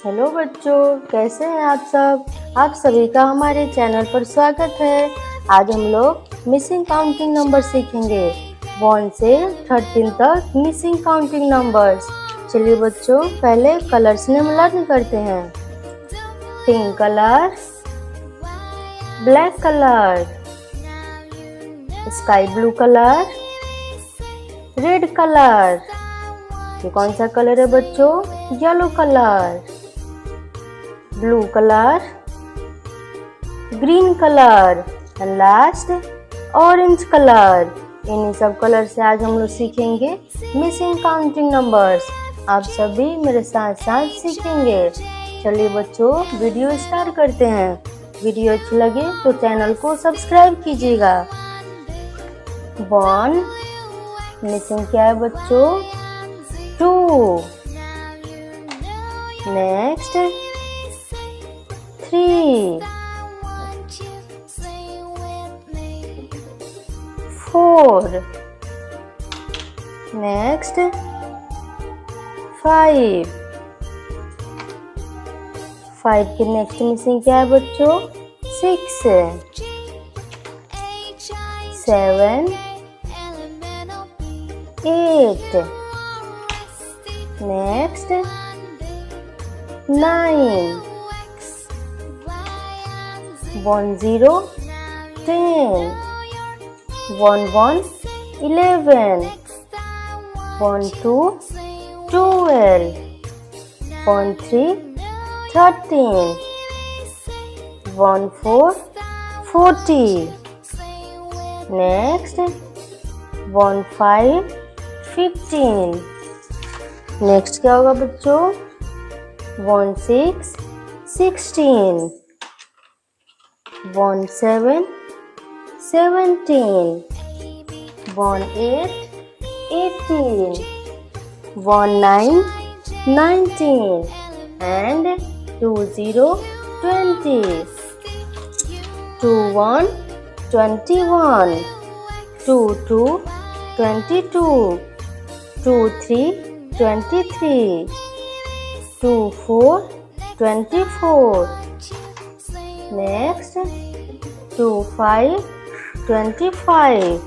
Hello बच्चों, कैसे हैं आप सब। आप सभी का हमारे चैनल पर स्वागत है। आज हम लोग मिसिंग काउंटिंग नंबर सीखेंगे। 1 से 13 तक मिसिंग काउंटिंग नंबर्स। चलिए बच्चों, पहले कलर्स नेम लर्न करते हैं। Pink colour, black colour, sky blue colour, red colour. ये कौन सा कलर है बच्चों? Yellow colour, blue colour, green colour and last orange colour. इन्हीं सब कलर से आज हम लोग सीखेंगे मिसिंग काउंटिंग नंबर्स। आप सभी मेरे साथ साथ सीखेंगे। चलिए बच्चों, वीडियो स्टार्ट करते हैं। वीडियो अच्छी लगे तो चैनल को सब्सक्राइब कीजिएगा। 1 मिसिंग क्या है बच्चों? 2 नेक्स्ट 3 4 नेक्स्ट 5 के नेक्स्ट मिसिंग क्या है बच्चों? 6 7 8 नेक्स्ट 9 1 0 10 1 1 11 1 2 12 1 3 13 1 4 40 next 1 5 15 नेक्स्ट क्या होगा बच्चों? 1 6 16 1 7 17 1 8 18 1 9 19 and 2 0 20 2 1 21 2 2 22 2 3 23 2 4 24 next 2 5 25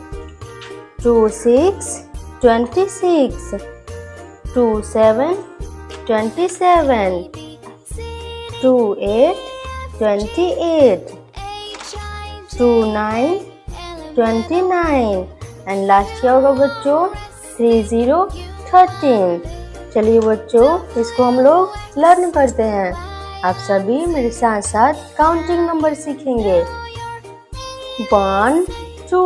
2 6 26 2 7 27 2 8 28 2 9 29 एंड लास्ट क्या होगा बच्चों? 3 0 13। चलिए बच्चों, इसको हम लोग लर्न करते हैं। आप सभी मेरे साथ साथ काउंटिंग नंबर सीखेंगे। 1 2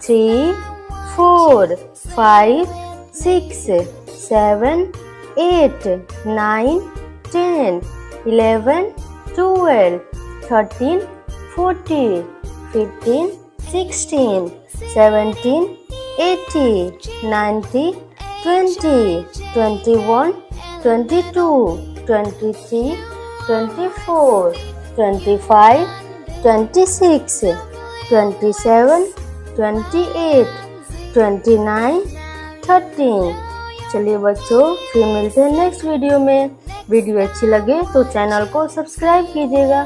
3 4 5 6 7 8 9 10 11 12 13 14 15 16 17 18 19 20 21 22 23 24 25 26 27 28 29 13। चलिए बच्चों, फिर मिलते हैं नेक्स्ट वीडियो में। वीडियो अच्छी लगे तो चैनल को सब्सक्राइब कीजिएगा।